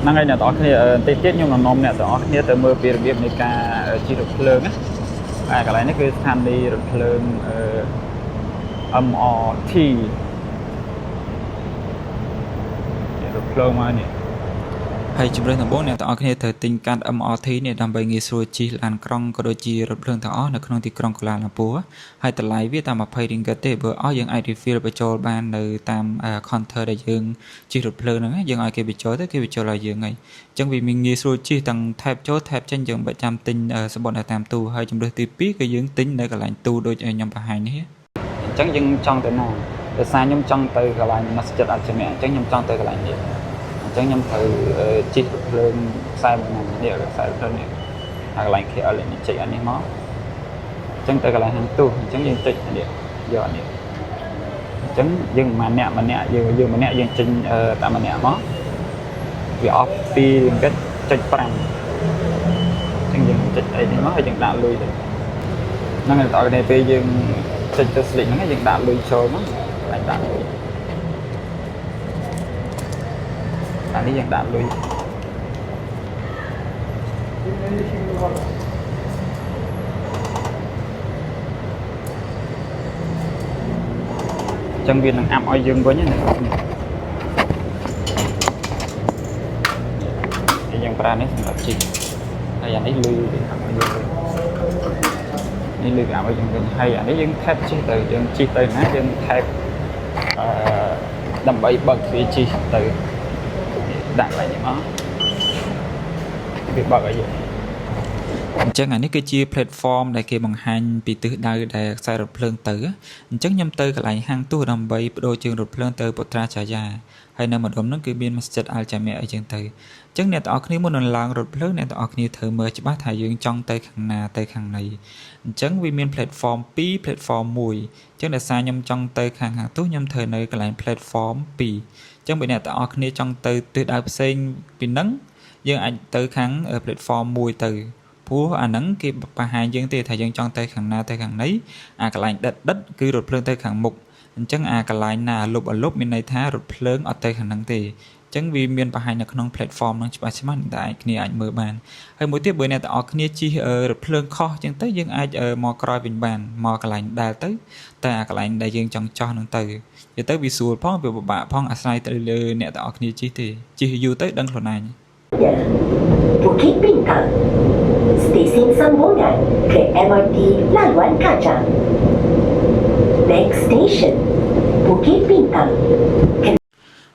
năng này là tỏ kia tết tiết nhưng mà nôm này tỏ kia từ mưa bìa bìa này cả chỉ được lương á cái này nó cứ tham đi được lương âm o thì được lương mà nè hay chụp lên thằng bố này tỏ kia thời tình cảm âm o thì này làm bài nghề xuôi chi làn krong có đôi chi được lương thằng ó là krong thì krong của làn là búa hay từ lại viết tạm mà pay đình cái tệ bữa ó những ai refill bị cho ban từ tam counter để dừng chỉ được lương nữa những ai kia bị chối tới kia bị cho là dừng này chẳng vì mình nghề xuôi chi thằng thẹp chốt thẹp trên dừng bảy trăm tinh sẽ bọn là tam tu hay chụp được tí pí cái dừng tính để cái làn tu đôi nhầm bà hai này chẳng dừng trong từ nào từ xa nhầm trong từ cái làn nó sẽ chật cho mẹ chẳng nhầm trong từ cái làn gì chẳng nhầm từ chỉ lên sai một ngàn nhiều được sai hơn nhiều hoặc là khi ở lại chị anh em nó chẳng từ cái là hàng tu chẳng dừng chị anh giờ anh chẳng dừng mà nè dừng mà nè dừng trình tại mà nè nó vì off đi cái trình bằng chẳng dừng chị ấy thì nó hay dừng đạo lui rồi nó người tạo cái này về dừng trình tự xử lý nó dừng đạo lui cho nó lại đạo lui bạn đi dần đạp lui chân viên đang ẩm oi dương với nhé thì dần ra đấy là chi hay anh ấy lui để ẩm oi dương đi lui ẩm oi dương hay anh ấy dương thép chi từ dương chi từ nó dương thép đầm bẫy bật phía chi từ đặt lại những nó việc bật ở gì chẳng hạn như cái chia platform để kia bằng hành bị từ đây để sai được phơi tử chắc nhâm tư cái lại hàng tu đầm bẫy đôi trường được phơi tử bột ra trả giá hay nơi mà đốm nó cứ biên masjid al jami ở trường tử chắc này tao khi muốn làm được phơi này tao khi thử mới chỉ bắt thải dương trong tay khang na tay khang này chắc vì miền platform pi platform mùi chắc là sai nhâm trong tay khang hàng tu nhâm thời nơi cái lại platform pi chẳng bị này tạoគ្នាtrong từ đại sinh bị nắng nhưng anh tới kháng ở platform mùi từ phú nắng kia bà hai dân thì thầy dân trong tay khẳng na tay khẳng nấy cái lại đất cứ rụt lên tay khẳng mục chẳng cái lại là lục ở lúc bên này thá rụt lớn ở tay khẳng năng thì chẳng vì miền bà hai là không platform nó chỉ bắt tại kia anh mở bàn hay mỗi tiếp bữa này tạoគ្នាchi ở rụt lên kho chẳng tới dân ai ở mò coi bình bàn mò cái lại đa tới ta cái lại đại dân trong cho năng từ giờ tới visual phong về bà phong aside tới nè tạoគ្នាchi thì chi du tới đăng lần này Bukit Bintang, stesen sambungan ke MRT Laluan Kajang. Next station, Bukit Bintang.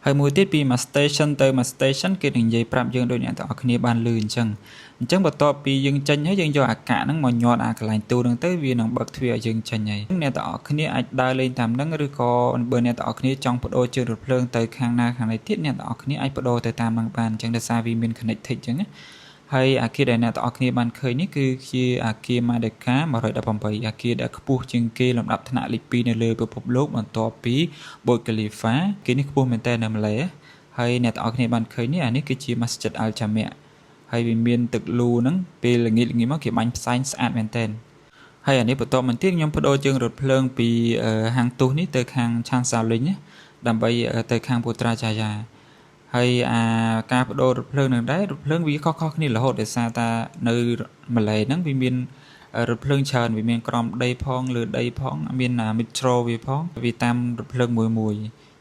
Hơi mùi tiết bị mà station tới mà station kia đừng dây prap dương đôi nhà tạoគ្នាban lư chẳng bật to bị dương chân hết dương cho cả nó mòn nhọn cái lạnh tu đang tới vì nó bật thuê ở dương chân này nhà tạoគ្នាai đai lên tham nắng rồi có bữa nhà tạoគ្នាtrong bộ đôi chưa được lương tới khang na khang này tiết nhà tạoគ្នាai bộ đôi tới tam bằng bàn chẳng được xa vì mình connect thích chẳng hay khi đại nhà tạoគ្នាban khơi ní cứ khi kia mà được cá mà rồi đã bầm bầy kia đã cướp chừng kia làm đập thằng lịch pi này lừa bơm bột lốp mà to pí bồi cái lì phá kia ní cướp mình tên làm lẽ hay nhà tạoគ្នាban khơi ní ní cái chi masjid al jami hay vì miền tực lù nắng vì là nghĩ mà kiểu bánh science ad maintain hay anh ấy bắt đầu mình tiếc nhóm bắt đầu chương rụt phơn vì hàng tu ní từ hàng trang sao lính đầm bay từ hàng Putrajaya hay ca bắt đầu rụt phơn đấy rụt phơn vì khó này là hốt để xa ta nơi mà lấy nắng vì miền rụt phơn tràn vì miền crom đây phong lừa đây phong miền metro vì phong vì tam rụt phơn mùi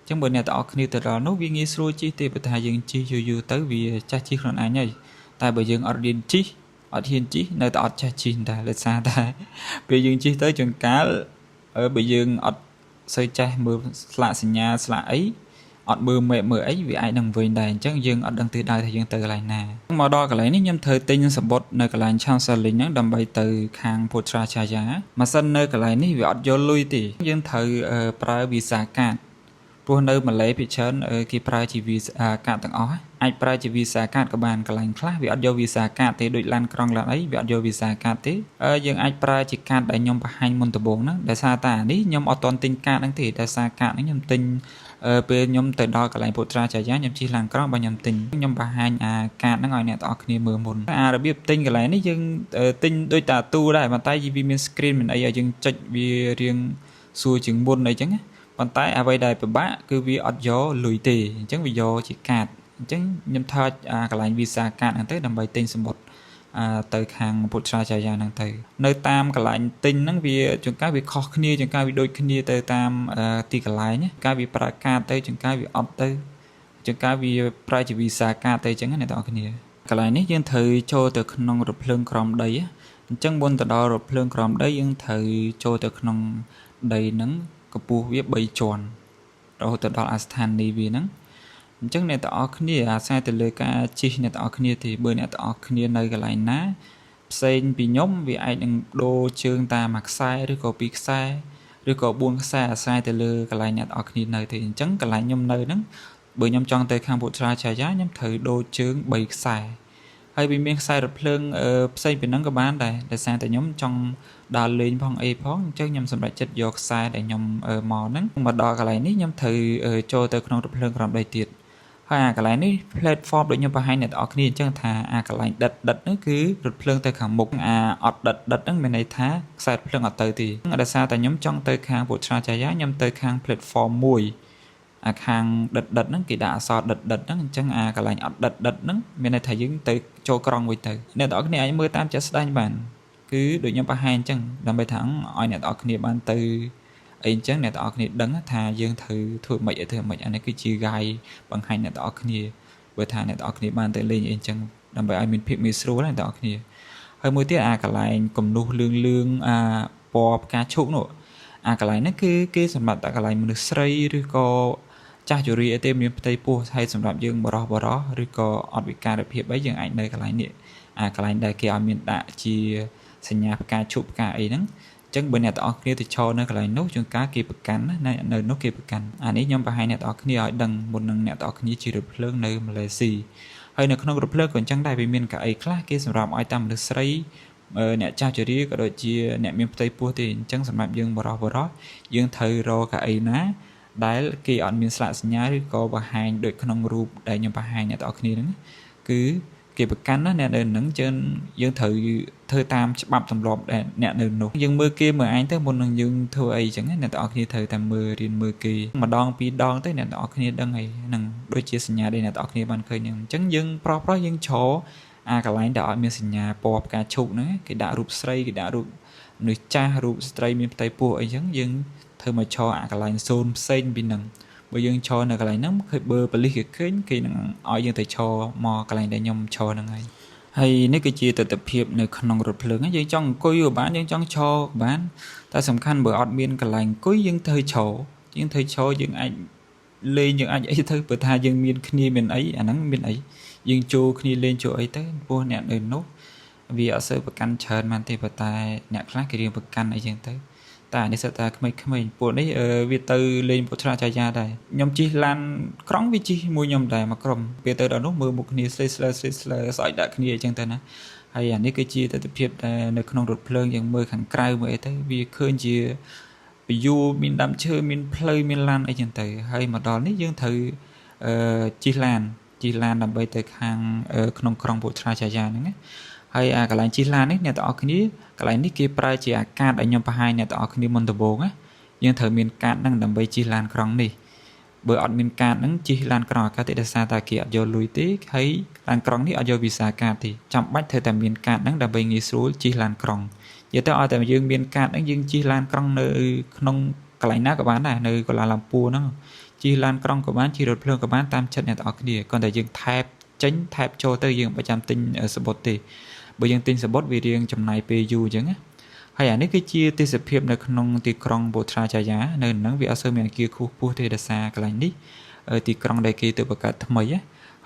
chẳng bữa này tạo khi từ đó nó vì nghĩ rồi chi thì bữa thay dừng chi dù tới vì cha chi còn ai nhỉ tại bởi dương ở điên chi ở thiên chi nơi ta cha chi ta là xa ta bởi dương chi tới trường cá ở bởi dương ở xây cha mưa lạ sinh nhà lạ ấy ở mưa mẹ mưa ấy vì ai đang về đây chắc dương ở đang từ đây thì dương từ lại nè mà đo cái lấy ní nhâm thời tinh support nơi cái lại trang sở lính đầm bay từ khang Putrajaya mà sân nơi cái lại ní vì ở vô lui thì dương thời pra visa cardพวกnơi mà lấy bị chấn ở cái price chỉ visa card tặng ó ai price chỉ visa card các bạn cái lành khác vì ở do visa card thì đội lan krong là ấy vì ở do visa card thế nhưng ai price chỉ card để nhom hai môn tập bốn đó để xa ta ní nhom ở toàn tinh card đang thì để xa card nó nhom tinh bên nhom từ đó cái lành Putra trả giá nhom chỉ làng krong bao nhom tinh nhom hai card nó ngồi nè tỏ kia mưa mồn là biết tinh cái lành ní nhưng tinh đôi ta tu đây mà tay vì mình screen mình ấy ở nhưng chạch vì riêng xuôi chừng môn này chẳng còn tại vậy đây phải bác cứ vì ở gió lùi tì chẳng vì gió chỉ cạt អញ្ចឹងខ្ញុំថតកន្លែង visa card ហ្នឹងទៅដើម្បីទិញសំបុត្រទៅខាងពុទ្រាចាយាហ្នឹងទៅនៅតាមកន្លែងទិញហ្នឹងវាជួនកាលវាខុសគ្នាជួនកាលវាដូចគ្នាទៅតាមទីកន្លែងកាលវាប្រើកាតទៅជួនកាលវាអត់ទៅជួនកាលវាប្រើជា visa card ទៅអញ្ចឹងអ្នកទាំងអស់គ្នាកន្លែងនេះយើងត្រូវចូលទៅក្នុងរថភ្លើងក្រោមដីអញ្ចឹងមុនទៅដល់រថភ្លើងក្រោមដីយើងត្រូវចូលទៅក្នុងដីហ្នឹងកម្ពស់វា3ជាន់រហូតទៅដល់ស្ថានីយ៍វាហ្នឹងអញ្ចឹងអ្នកទាំងអស់គ្នាអាស្រ័យទៅលើការជិះអ្នកទាំងអស់គ្នាទីបើអ្នកទាំងអស់គ្នានៅកន្លែងណាផ្សេងពីខ្ញុំវាអាចនឹងដូរជើងតាមមួយខ្សែឬក៏ពីរខ្សែឬក៏4ខ្សែអាស្រ័យទៅលើកន្លែងអ្នកទាំងអស់គ្នានៅទេអញ្ចឹងកន្លែងខ្ញុំនៅហ្នឹងបើខ្ញុំចង់ទៅខាងពុទ្រាចាយាខ្ញុំត្រូវដូរជើង3ខ្សែហើយវាមានខ្សែរថភ្លើងផ្សេងពីហ្នឹងក៏បានដែរដោយសារតែខ្ញុំចង់ដើរលេងផងអីផងអញ្ចឹងខ្ញុំសម្រេចចិត្តយកខ្សែដែលខ្ញុំមកហ្នឹងមកដល់កន្លែងនេះខ្ញុំត្រូវចូលទៅក្នុងរថភ្លើងក្រោមដីទៀតហើយកន្លែងនេះ platform ដូចខ្ញុំបង្ហាញអ្នកទាំងអស់គ្នាអញ្ចឹងថាកន្លែងដិតហ្នឹងគឺរថភ្លើងទៅខាងមុខអត់ដិតហ្នឹងមានន័យថាខ្សែរថភ្លើងអត់ទៅទេដោយសារតែខ្ញុំចង់ទៅខាងពុទ្រាចាយាខ្ញុំទៅខាង platform 1ខាងដិតហ្នឹងគេដាក់អក្សរដិតហ្នឹងអញ្ចឹងកន្លែងអត់ដិតហ្នឹងមានន័យថាយើងទៅចូលក្រុងវិញទៅអ្នកទាំងអស់គ្នាអាចមើលតាមចិត្តស្ដែងបានគឺដូចខ្ញុំបង្ហាញអញ្ចឹងដើម្បីថាឲ្យអ្នកទាំងអស់គ្នាបានទៅអីអញ្ចឹងអ្នកទាំងអស់គ្នាដឹងថាយើងត្រូវធ្វើម៉េចអានេះគឺជា guide បង្ហាញអ្នកទាំងអស់គ្នាបើថាអ្នកទាំងអស់គ្នាបានទៅលេងអីអញ្ចឹងដើម្បីឲ្យមានភាពងាយស្រួលអ្នកទាំងអស់គ្នាហើយមួយទៀតកន្លែងគំនូសលឿងពណ៌ផ្កាឈូកនោះកន្លែងហ្នឹងគឺគេសម្រាប់តែកន្លែងមនុស្សស្រីឬក៏ចាស់ជរាអីទេមានផ្ទៃពោះហើយសម្រាប់យើងបរោះឬក៏អត់វិការភាពអីយើងអាចនៅកន្លែងនេះកន្លែងដែលគេឲ្យមានដាក់ជាសញ្ញាផ្កាឈូកផ្កាអីហ្នឹងអញ្ចឹងបើអ្នកទាំងអស់គ្នាទៅឈរនៅកន្លែងនោះជួនកាលគេប្រកាន់ណានៅនោះគេប្រកាន់នេះខ្ញុំបង្ហាញអ្នកទាំងអស់គ្នាឲ្យដឹងមុននឹងអ្នកទាំងអស់គ្នាជិះរថភ្លើងនៅម៉ាឡេស៊ីហើយនៅក្នុងរថភ្លើងក៏អញ្ចឹងដែរវាមានកៅអីខ្លះគេសម្រាប់ឲ្យតាមមនុស្សស្រីអ្នកចាស់ជរាក៏ដូចជាអ្នកមានផ្ទៃពោះទេអញ្ចឹងសម្រាប់យើងបរោះយើងត្រូវរកកៅអីណាដែលគេអត់មានស្លាកសញ្ញាឬក៏បង្ហាញដូចក្នុងរូបដែលខ្ញុំបង្ហាញអ្នកទាំងអស់គ្នាហ្នឹងគឺគេប្រកាន់ណាអ្នកនៅហ្នឹងយើងត្រូវធ្វើតាមច្បាប់ទម្លាប់ដែលអ្នកនៅនោះយើងមើលគេមើលឯងទៅមុននឹងយើងធ្វើអីចឹងអ្នកទាំងអស់គ្នាត្រូវតែរៀនមើលគេម្ដងពីរដងទៅអ្នកទាំងអស់គ្នាដឹងហើយហ្នឹងដូចជាសញ្ញាដែលអ្នកទាំងអស់គ្នាបានឃើញហ្នឹងអញ្ចឹងយើងប្រុសយើងឈរកន្លែងដែលអត់មានសញ្ញាពណ៌ផ្កាឈូកហ្នឹងគេដាក់រូបស្រីគេដាក់រូបមនុស្សចាស់រូបស្ត្រីមានផ្ទៃពោះអីចឹងយើងធ្វើមកឈរកន្លែងសូនផ្សេងពីហ្នឹងបើយើងឈរនៅកន្លែងហ្នឹងឃើញបើប៉ូលីសគេឃើញគេនឹងឲ្យយើងទៅឈរមកកន្លែងដែលខ្ញុំឈរហ្នឹងហើយនេះគឺជាទស្សនវិជ្ជានៅក្នុងរថភ្លើងយើងចង់អង្គុយក៏បានយើងចង់ឈរក៏បានតែសំខាន់បើអត់មានកន្លែងអង្គុយយើងត្រូវឈរយើងអាចលេងយើងអាចអីទៅព្រោះថាយើងមានគ្នាមានអីអាហ្នឹងមានអីយើងចូលគ្នាលេងចូលអីទៅព្រោះអ្នកនៅនោះវាអត់សូវប្រកាន់ច្រើនបានទេប៉ុន្តែអ្នកខ្លះគេរៀងប្រកាន់អីចឹងទៅតែនេះសិតតែក្មេងៗពួកនេះវាទៅលេងពុទ្រាចាយាដែរខ្ញុំជិះឡានក្រុងវាជិះមួយខ្ញុំដែរមកក្រុមពេលទៅដល់នោះមើលមុខគ្នាស្លេស្លើស្អុយដាក់គ្នាអញ្ចឹងទៅណាហើយអានេះគឺជាទស្សនវិជ្ជាដែលនៅក្នុងរថភ្លើងយើងមើលខាងក្រៅមើលអីទៅវាឃើញជាviewមានដើមឈើមានផ្លូវមានឡានអីចឹងទៅហើយមកដល់នេះយើងត្រូវជិះឡានដើម្បីទៅខាងក្នុងក្រុងពុទ្រាចាយាហ្នឹងណាហើយកន្លែងជិះឡាននេះអ្នកទាំងអស់គ្នាកន្លែងនេះគេប្រើជាអាកាសឲ្យខ្ញុំបង្ហាញអ្នកទាំងអស់គ្នាមុនដំបូងណាយើងត្រូវមានកាតហ្នឹងដើម្បីជិះឡានក្រុងនេះបើអត់មានកាតហ្នឹងជិះឡានក្រុងអាកាសទេដោយសារតែគេអត់យកលុយទេហើយឡានក្រុងនេះអត់យកវីសាកាតទេចាំបាច់ត្រូវតែមានកាតហ្នឹងដើម្បីងាយស្រួលជិះឡានក្រុងនិយាយទៅឲ្យតែយើងមានកាតហ្នឹងយើងជិះឡានក្រុងនៅក្នុងកន្លែងណាក៏បានដែរនៅកូឡាឡាំពួរហ្នឹងជិះឡានក្រុងក៏បានជិះរថភ្លើងក៏បានតាមចិត្តអ្នកទាំងអស់គ្នាគ្រាន់តែយើងថែបចេញថែបចូលទៅយើងមិនចាំទិញសំបុត្រទេបើយើងទិញសំបុត្រវារៀងចំណាយពេលយូរអញ្ចឹងណាហើយអានេះគឺជាទេសភាពនៅក្នុងទីក្រុងពុទ្រាចាយានៅហ្នឹងវាអត់សូវមានអគារខ្ពស់ទេដោយសារកន្លែងនេះទីក្រុងដែលគេទៅបង្កើតថ្មី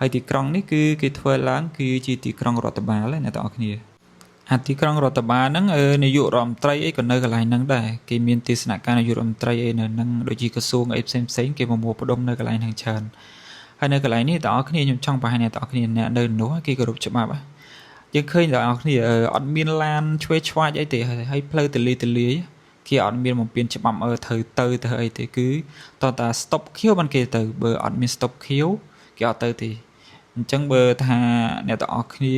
ហើយទីក្រុងនេះគឺគេធ្វើឡើងគឺជាទីក្រុងរដ្ឋបាលអ្នកទាំងអស់គ្នាទីក្រុងរដ្ឋបាលហ្នឹងនាយករដ្ឋមន្ត្រីអីក៏នៅកន្លែងហ្នឹងដែរគេមានទេសនការនាយករដ្ឋមន្ត្រីអីនៅហ្នឹងដូចជាក្រសួងអីផ្សេងគេមកមួលផ្ដុំនៅកន្លែងហ្នឹងច្រើនហើយនៅកន្លែងនេះទាំងអស់គ្នាខ្ញុំចង់បង្ហាញអ្នកទាំងអស់គ្នាអ្នកនៅនោះគេគោរពច្បាប់យើងឃើញទាំងអស់គ្នាអត់មានឡានឆ្វេងឆ្វាយអីទេហើយផ្លូវទលាយគេអត់មានបំពេញច្បាប់ត្រូវទៅអីទេគឺតើតា stop queue បានគេទៅបើអត់មាន stop queue គេអត់ទៅទេអញ្ចឹងបើថាអ្នកទាំងអស់គ្នា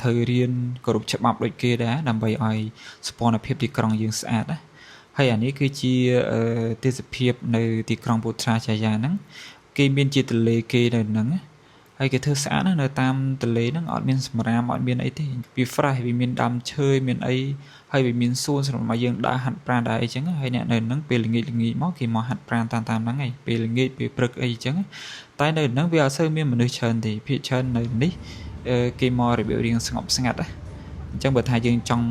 ត្រូវរៀនគោរពច្បាប់ដូចគេដែរដើម្បីឲ្យស្ព័ន្ធភាពទីក្រុងយើងស្អាតណាហើយអានេះគឺជាទេសភាពនៅទីក្រុងពុទ្រាចាយាហ្នឹងគេមានជាទលេគេនៅហ្នឹង ហើយគេធ្វើស្អាតណាស់នៅតាមទន្លេហ្នឹងអត់មានសម្រាមអត់មានអីទេវា fresh វាមានដើមឈើមានអីហើយវាមានសួនសម្រាប់មកយើងដើរហាត់ប្រាណដែរអីចឹងហើយអ្នកនៅហ្នឹងពេលល្ងាចមកគេមកហាត់ប្រាណតាមហ្នឹងឯងពេលល្ងាចពេលព្រឹកអីចឹងតែនៅហ្នឹងវាអត់សូវមានមនុស្សច្រើនទេភាគច្រើននៅនេះគេមករបៀបរៀងស្ងប់ស្ងាត់ណាអញ្ចឹងបើថាយើងចង់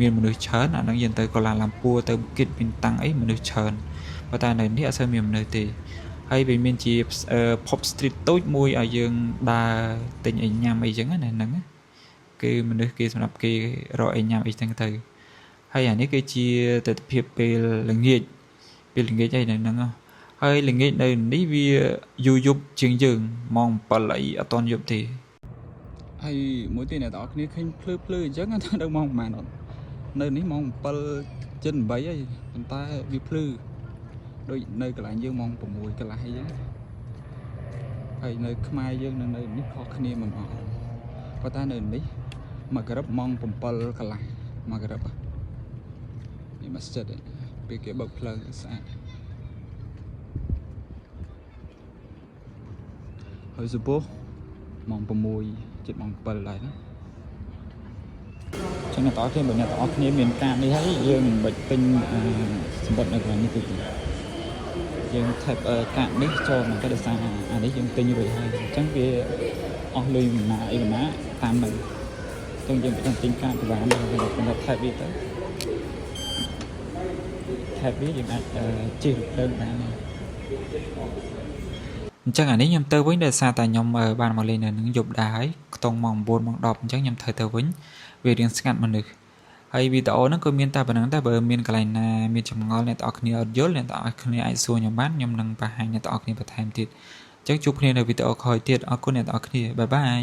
មានមនុស្សច្រើនអាហ្នឹងយើងទៅកូឡាឡាំពួរទៅប៊ូគីតពីនតាំងអីមនុស្សច្រើនប៉ុន្តែនៅនេះអត់សូវមានមនុស្សទេហើយវាមានជាpop street តូចមួយឲ្យយើងដើរទិញអីញ៉ាំអីចឹងណាហ្នឹងគឺមនុស្សគេសម្រាប់គេរកអីញ៉ាំអីចឹងទៅហើយអានេះគឺជាទិដ្ឋភាពពេលល្ងាចអីនៅហ្នឹងហើយល្ងាចនៅនេះវាយូរយប់ជាងយើងម៉ោង7អីអត់ទាន់យប់ទេហើយមួយទៀតអ្នកទាំងអស់គ្នាឃើញភ្លឺអញ្ចឹងថាដល់ម៉ោងប្រហែលអត់នៅនេះម៉ោង7 ជិត 8ហើយប៉ុន្តែវាភ្លឺដូចនៅកន្លែងយើងម៉ោង6កន្លះអីចឹងហើយនៅខ្មែរយើងនៅនេះខុសគ្នាមិនអស់ប៉ុន្តែនៅនេះមកក្រឹបម៉ោង7កន្លះមកក្រឹបនេះមកស្ចិតពេលគេបើកផ្លូវស្អាតហើយសុពោម៉ោង6 ជិតម៉ោង7ដែរណាចឹងអ្នកទាំងអស់គ្នាបើអ្នកទាំងអស់គ្នាមានការនេះហើយយើងមិនបាច់ទិញសម្បត្តិនៅកន្លែងនេះទេយើង type កាកនេះចូលមកទៅដោយសារអានេះយើងទិញរួចហើយអញ្ចឹងវាអស់លុយមិនណាអីមិនណាតាមនឹងអញ្ចឹងយើងមិនទិញកាកពិបាកទេយើង type វាទៅ type វាយើងអាចជិះទៅបានអញ្ចឹងអានេះខ្ញុំទៅវិញដោយសារតែខ្ញុំបានមកលេងនៅនឹងយប់ដែរហើយខ្ទង់ម៉ោង9ម៉ោង10អញ្ចឹងខ្ញុំត្រូវទៅវិញវារៀងស្ងាត់មនុស្សហើយវីដេអូហ្នឹងក៏មានតែប៉ុណ្្នឹងតែបើមានកន្លែងណាមានចម្ងល់អ្នកទាំងអស់គ្នាអត់យល់អ្នកទាំងអស់គ្នាអាចសួរខ្ញុំបានខ្ញុំនឹងបង្ហាញអ្នកទាំងអស់គ្នាបន្ថែមទៀតអញ្ចឹងជួបគ្នានៅវីដេអូក្រោយទៀតអរគុណអ្នកទាំងអស់គ្នាបាយបាយ